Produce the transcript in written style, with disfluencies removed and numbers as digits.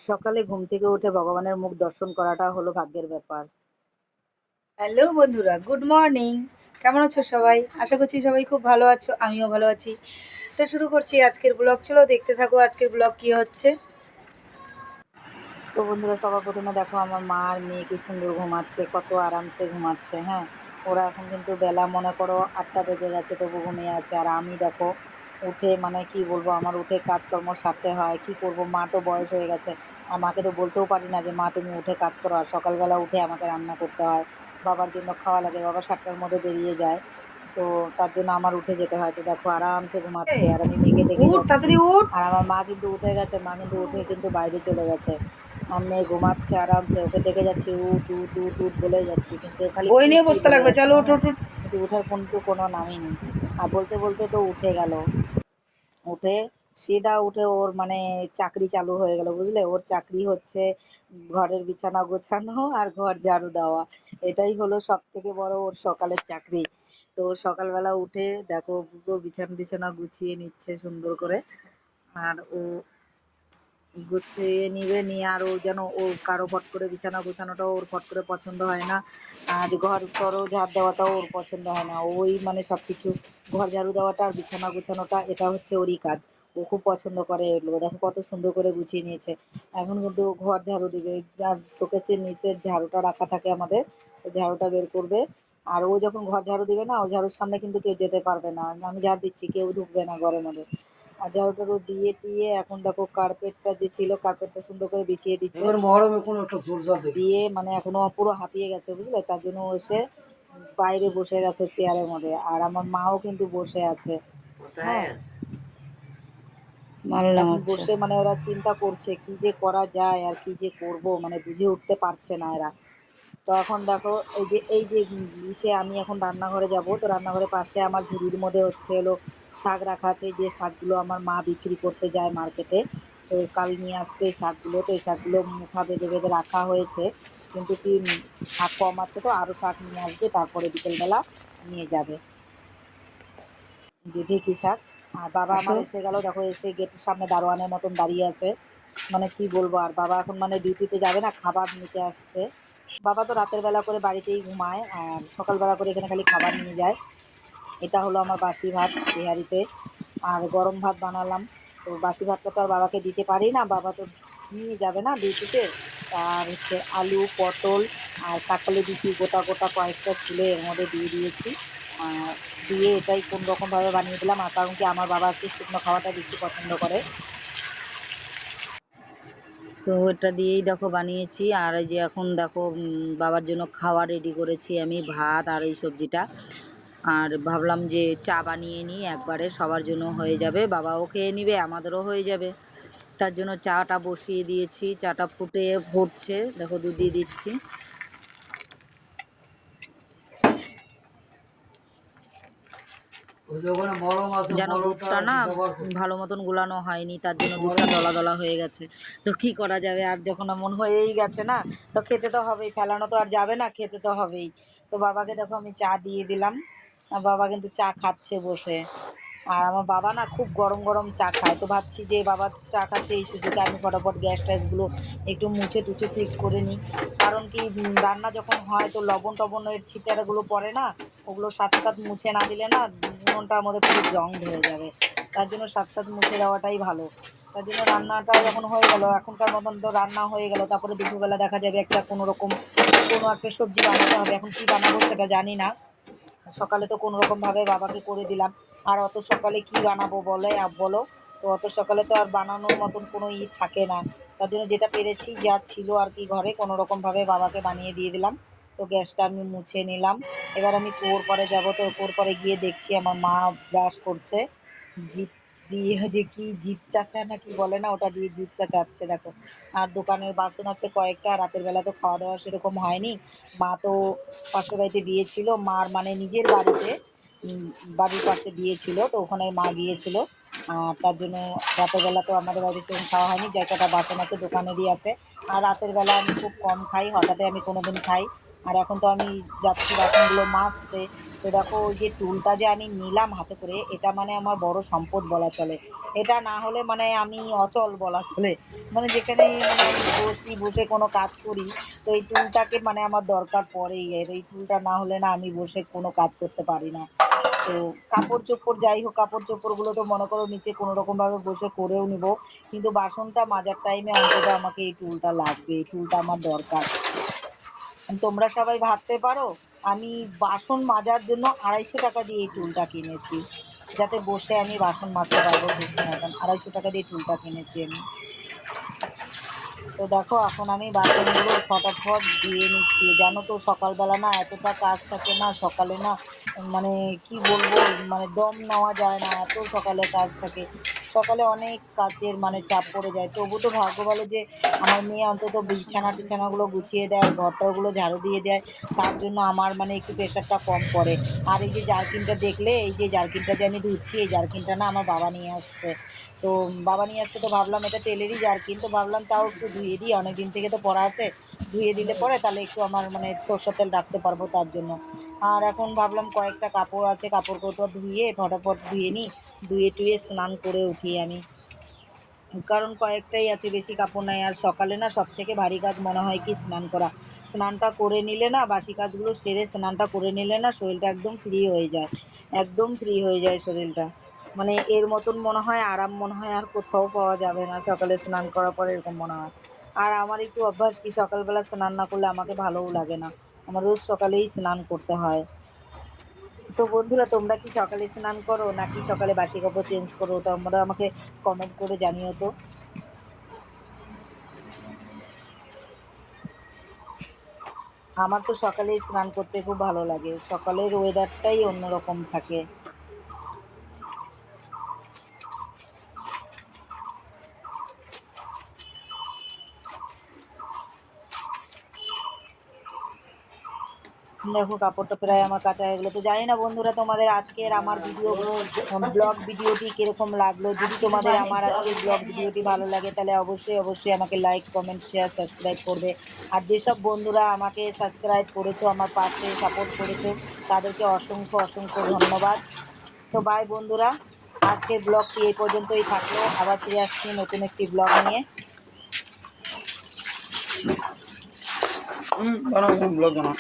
সকালে ঘুম থেকে উঠে ভগবানের মুখ দর্শন করাটা হলো ভাগ্যের ব্যাপার। হ্যালো বন্ধুরা, গুড মর্নিং। কেমন আছো সবাই? আশা করছি সবাই খুব ভালো আছো, আমিও ভালো আছি। তো শুরু করছি আজকের ব্লগ। চলো দেখতে থাকো আজকের ব্লগ কি হচ্ছে। তো বন্ধুরা, সবার প্রথমে দেখো আমার মা আর মেয়ে কি সুন্দর ঘুমাচ্ছে, কত আরামসে ঘুমাচ্ছে। হ্যাঁ, ওরা এখন কিন্তু বেলা মনে করো 8টা বেজে গেছে, তবু ঘুমিয়ে আছে। আর আমি দেখো উঠে, মানে কি বলবো, আমার উঠে কাজকর্ম সারতে হয়। কি করব, মা তো বয়স হয়ে গেছে, আর মাকে তো বলতেও পারি না যে মা তুমি উঠে কাজ করো। আর সকালবেলা উঠে আমাকে রান্না করতে হয়, বাবার জন্য খাওয়া লাগে, বাবা 7টার মধ্যে বেরিয়ে যায়। তো তার জন্য আমার উঠে যেতে হয়। তো দেখো আরামসে ঘুমাচ্ছে, এই, আর আমি মেয়েকে ডেকে উঠ যাচ্ছি। তাড়াতাড়ি উঠ। আর আমার মা কিন্তু উঠে গেছে, মা কিন্তু উঠে কিন্তু বাইরে চলে গেছে। আমার মেয়ে ঘুমাচ্ছে আরামসে, ওকে ডেকে যাচ্ছি, উঠ উঠ উঠ উঠ বলে যাচ্ছি, কিন্তু খালি বই নিয়ে উঠই বসতে বলে লাগবে, যাচ্ছে, চলো উঠ জানো। উঠ উঠ। কিন্তু উঠার কিন্তু কোনো নামই নেই। আর বলতে বলতে তো উঠে গেল। উঠে সিধা উঠে ওর মানে চাকরি চালু হয়ে গেল, বুঝলে। ওর চাকরি হচ্ছে ঘরের বিছানা গোছানো আর ঘর ঝাড়ু দেওয়া। এটাই হলো সব থেকে বড় ওর সকালের চাকরি। তো ও সকালবেলা উঠে দেখো পুরো বিছানা টিছানা গুছিয়ে নিচ্ছে সুন্দর করে। আর ও গুছিয়ে নিবে, নিয়ে আর ও যেন ও কারো ফট করে বিছানা গোছানোটাও ওর ফট করে পছন্দ হয় না। আর ঘর টরও ঝাড় দেওয়াটাও ওর পছন্দ হয় না। ওই মানে সব কিছু, ঘর ঝাড়ু দেওয়াটা আর বিছানা গোছানোটা, এটা হচ্ছে ওরই কাজ। ও খুব পছন্দ করে এগুলো। দেখো কত সুন্দর করে গুছিয়ে নিয়েছে। এখন কিন্তু ও ঘর ঝাড়ু দিবে, যার শোকেসের নিচের ঝাড়ুটা রাখা থাকে আমাদের, ওই ঝাড়ুটা বের করবে। আর ও যখন ঘর ঝাড়ু দিবে না, ও ঝাড়ুর সামনে কিন্তু কেউ যেতে পারবে না, আমি ঝাড় দিচ্ছি, কেউ ঢুকবে না ঘরের মধ্যে। আর ঝাড়ু টাড়ু দিয়ে টিয়ে এখন দেখো কার্পেটটা যে ছিল, কার্পেটটা সুন্দর করে বিছিয়ে দিচ্ছে। এবার মহরমে কোনো একটা জোরজার দেখি। দিয়ে মানে এখনো পুরো হাঁপিয়ে গেছে, বুঝলে। তার জন্য ও এসে বাইরে বসে গেছে চেয়ারের মধ্যে, আর আমার মাও কিন্তু বসে আছে। হ্যাঁ, মানলাম, এখন আচ্ছা। বসে মানে ওরা চিন্তা করছে কি যে করা যায় আর কি যে করব, মানে বুঝে উঠতে পারছে না এরা। তো এখন দেখো এই যে ইসে আমি এখন রান্নাঘরে যাব, তো রান্নাঘরের পাশে আমার ঝুড়ির মধ্যে হচ্ছে হলো শাক রাখা আছে, যে শাকগুলো আমার মা বিক্রি করতে যায় মার্কেটে। তো কাল নিয়ে আসছে এই শাকগুলো, তো এই শাকগুলো মুঠা বেঁধে বেঁধে রাখা হয়েছে। কিন্তু কি শাক কম আছে, তো আরো শাক নিয়ে আসবে, তারপরে বিকেলবেলা নিয়ে যাবে, যে ঢেঁকি শাক। আর বাবা আসো। আমার এসে গেল, দেখো এসে গেটের সামনে দারোয়ানের মতন দাঁড়িয়ে আছে। মানে কি বলবো, আর বাবা এখন মানে ডিউটিতে যাবে না, খাবার নিতে আসছে। বাবা তো রাতের বেলা করে বাড়িতেই ঘুমায়, আর সকালবেলা করে এখানে খালি খাবার নিয়ে যায়। এটা হলো আমার বাসি ভাত তেহারিতে। আর গরম ভাত বানালাম। তো বাসি ভাতটা তো আর বাবাকে দিতে পারি না, বাবা তো নিয়ে যাবে না ডিউটিতে। আর হচ্ছে আলু পটল আর কাঁঠালি বিচি গোটা গোটা কয়েকটা ছুলে এর মধ্যে দিয়ে দিয়েছি। আর দিয়ে এটাই কোন রকম ভাবে বানিয়ে দিলাম, আর কারণ কি আমার বাবা একটু শুকনো খাওয়াটা বেশি পছন্দ করে। তো এটা দিয়েই দেখো বানিয়েছি। আর এই যে এখন দেখো বাবার জন্য খাওয়া রেডি করেছি আমি, ভাত আর এই সবজিটা। আর ভাবলাম যে চা বানিয়ে নিই একবারে, সবার জন্য হয়ে যাবে, বাবাও খেয়ে নিবে, আমাদেরও হয়ে যাবে। তার জন্য চাটা বসিয়ে দিয়েছি, চাটা ফুটছে, দেখো দুধ দিয়ে দিচ্ছি। ওই যে ওখানে মলম আছে, যেন মলমটা দুধটা না ব্যবহার করো। ভালো মতন গুলানো হয়নি, তার জন্য দুধটা মলম দলা দলা হয়ে গেছে। তো কি করা যাবে, আর যখন এমন হয়েই গেছে না, তো খেতে তো হবেই, ফেলানো তো আর যাবে না, খেতে তো হবেই। তো বাবাকে দেখো আমি চা দিয়ে দিলাম, আর বাবা কিন্তু চা খাচ্ছে বসে। আর আমার বাবা না খুব গরম গরম চা খায়, তো ভাবছি যে বাবা চা খাচ্ছে, এই সুযোগে আমি ফটাফট গ্যাস ট্যাসগুলো একটু মুছে টুছে ঠিক করে নিই। কারণ কি রান্না যখন হয় তো লবণ টবণের ছিটাগুলো পড়ে না, ওগুলো সাথে সাথে মুছে না দিলে না উনুনটার মধ্যে পুরো জং ধরে যাবে। তার জন্য সাথে সাথে মুছে দেওয়াটাই ভালো। তার জন্য রান্নাটা যখন হয়ে গেল, এখনকার মতন তো রান্না হয়ে গেল, তারপরে দুপুরবেলা দেখা যাবে একটা কোনো রকম কোনো একটা সবজি বানাতে হবে। এখন কি বানাবো সেটা জানি না। সকালে তো কোনো রকম ভাবে বাবাকে করে দিলাম। আর অত সকালে কি বানাবো বলো। তো অত সকালে তো আর বানানোর মতন কোনো থাকে না। তার জন্য যেটা পেরেছি, যা ছিল আর কি ঘরে, কোনো রকম ভাবে বাবাকে বানিয়ে দিয়ে দিলাম। তো গ্যাসটা আমি মুছে নিলাম। এবার আমি কুয়োর পাড়ে যাবো, তো কুয়োর পাড়ে গিয়ে দেখছি আমার মা ব্রাশ করছে, জিভ দিয়ে যে কি জিভ চাষা না কি বলে না, ওটা দিয়ে জিভটা চাচ্ছে দেখো। আর দোকানের বাসন আছে কয়েকটা, রাতের বেলা তো খাওয়া দাওয়া সেরকম হয়নি। মা তো পাশের বাড়িতে বিয়ে ছিল, মার মানে নিজের বাড়িতে, বাড়ির পাশে বিয়ে ছিল, তো ওখানে মা গিয়েছিল। তার জন্য রাতের বেলা তো আমাদের বাড়িতে সেরকম খাওয়া হয়নি, যে কটা বাসন আছে দোকানেরই আছে। আর রাতের বেলা আমি খুব কম খাই, হঠাৎ আমি কোনোদিন খাই। আর এখন তো আমি যাচ্ছি বাসনগুলো মাজতে। তো দেখো ওই যে টুলটা যে আমি নিলাম হাতে করে, এটা মানে আমার বড় সম্পদ বলা চলে। এটা না হলে মানে আমি অচল বলা চলে। মানে যেখানেই মানে আমি বসি, বসে কোনো কাজ করি, তো এই টুলটাকে মানে আমার দরকার পড়েই। এর এই টুলটা না হলে না আমি বসে কোনো কাজ করতে পারি না। তো কাপড় চোপড় যাই হোক, কাপড় চোপড়গুলো তো মনে করো নিচে কোনো রকমভাবে বসে করেও নিব, কিন্তু বাসনটা মাজার টাইমে অন্তত আমাকে এই টুলটা লাগবে, এই টুলটা আমার দরকার। তোমরা সবাই ভাবতে পারো আমি বাসন মাজার জন্য 250 টাকা দিয়ে এই টুলটা কিনেছি, যাতে বসে আমি বাসন মাজতে পারবো ঠিক মতন। 250 টাকা দিয়ে টুলটা কিনেছি আমি। তো দেখো এখন আমি বাসনগুলো ফটাফট ধুয়ে নিচ্ছি। জানো তো সকালবেলা না এতটা কাজ থাকে না সকালে না, মানে কি বলবো, মানে দম নেওয়া যায় না, এত সকালে কাজ থাকে। সকালে অনেক কাজের মানে চাপ পড়ে যায়। তবু তো ভাগ্য ভালো যে আমার মেয়ে অন্তত বিছানা টিছানাগুলো গুছিয়ে দেয়, ঘরটাগুলো ঝাড়ু দিয়ে দেয়, তার জন্য আমার মানে একটু প্রেশারটা কম পড়ে। আর এই যে জার্কিনটা দেখলে, এই যে জার্কিনটা যে আমি ধুচ্ছি, এই জার্কিনটা না আমার বাবা নিয়ে আসছে। তো বাবা নিয়ে আসছে, তো ভাবলাম এটা তেলেরই জার্কিন, তো ভাবলাম তাও একটু ধুয়ে দিই, অনেকদিন থেকে তো পড়া আছে, ধুয়ে দিলে পরে তাহলে একটু আমার মানে সরষের তেল রাখতে পারবো তার জন্য। আর এখন ভাবলাম কয়েকটা কাপড় আছে, কাপড় ধুয়ে ফটাফট ধুয়ে নিই, ধুয়ে টুয়ে স্নান করে উঠি আমি। কারণ কয়েকটাই আছে, বেশি কাপড় নাই। আর সকালে না সব থেকে ভারী কাজ মনে হয় কি স্নান করা। স্নানটা করে নিলে না, বাসি কাজগুলো সেরে স্নানটা করে নিলে না শরীরটা একদম ফ্রি হয়ে যায়, একদম ফ্রি হয়ে যায় শরীরটা। মানে এর মতন মনে হয় আরাম মনে হয় আর কোথাও পাওয়া যাবে না, সকালে স্নান করার পরে এরকম মনে হয়। আর আমার একটু অভ্যাস কি, সকালবেলা স্নান না করলে আমাকে ভালোও লাগে না, আমার রোজ সকালেই স্নান করতে হয়। তো বন্ধুরা তোমরা কি সকালে স্নান করো নাকি সকালে বাসি কাপড় চেঞ্জ করো, তোমরা আমাকে কমেন্ট করে জানিও তো। আমার তো সকালে স্নান করতে খুব ভালো লাগে, সকালের ওয়েদারটাই অন্যরকম থাকে। দেখো কাপড়টা প্রায় আমার কাচা হয়ে গেলো। তো জানি না বন্ধুরা তোমাদের আজকের আমার ভিডিও ব্লগ ভিডিওটি কিরকম লাগলো। যদি তোমাদের আমার আজকের ব্লগ ভিডিওটি ভালো লাগে তাহলে অবশ্যই অবশ্যই আমাকে লাইক কমেন্ট শেয়ার সাবস্ক্রাইব করবে। আর যেসব বন্ধুরা আমাকে সাবস্ক্রাইব করেছো, আমার পাশে সাপোর্ট করেছো, তাদেরকে অসংখ্য অসংখ্য ধন্যবাদ। তো বাই বন্ধুরা, আজকের ব্লগটি এই পর্যন্তই থাকলো, আবার ফিরে আসছি নতুন একটি ব্লগ নিয়ে। বানাও ব্লগ বানাও।